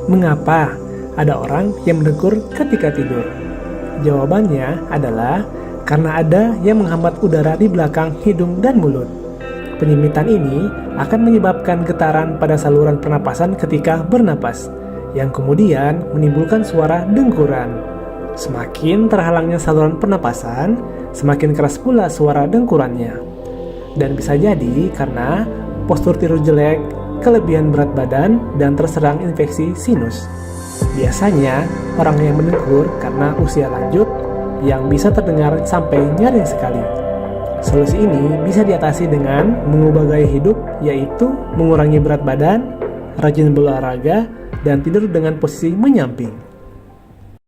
Mengapa ada orang yang mendengkur ketika tidur? Jawabannya adalah karena ada yang menghambat udara di belakang hidung dan mulut. Penyempitan ini akan menyebabkan getaran pada saluran pernapasan ketika bernapas, yang kemudian menimbulkan suara dengkuran. Semakin terhalangnya saluran pernapasan, semakin keras pula suara dengkurannya. Dan bisa jadi karena postur tidur jelek, kelebihan berat badan, dan terserang infeksi sinus. Biasanya, orang yang mendengkur karena usia lanjut yang bisa terdengar sampai nyaring sekali. Solusi ini bisa diatasi dengan mengubah gaya hidup, yaitu mengurangi berat badan, rajin berolahraga, dan tidur dengan posisi menyamping.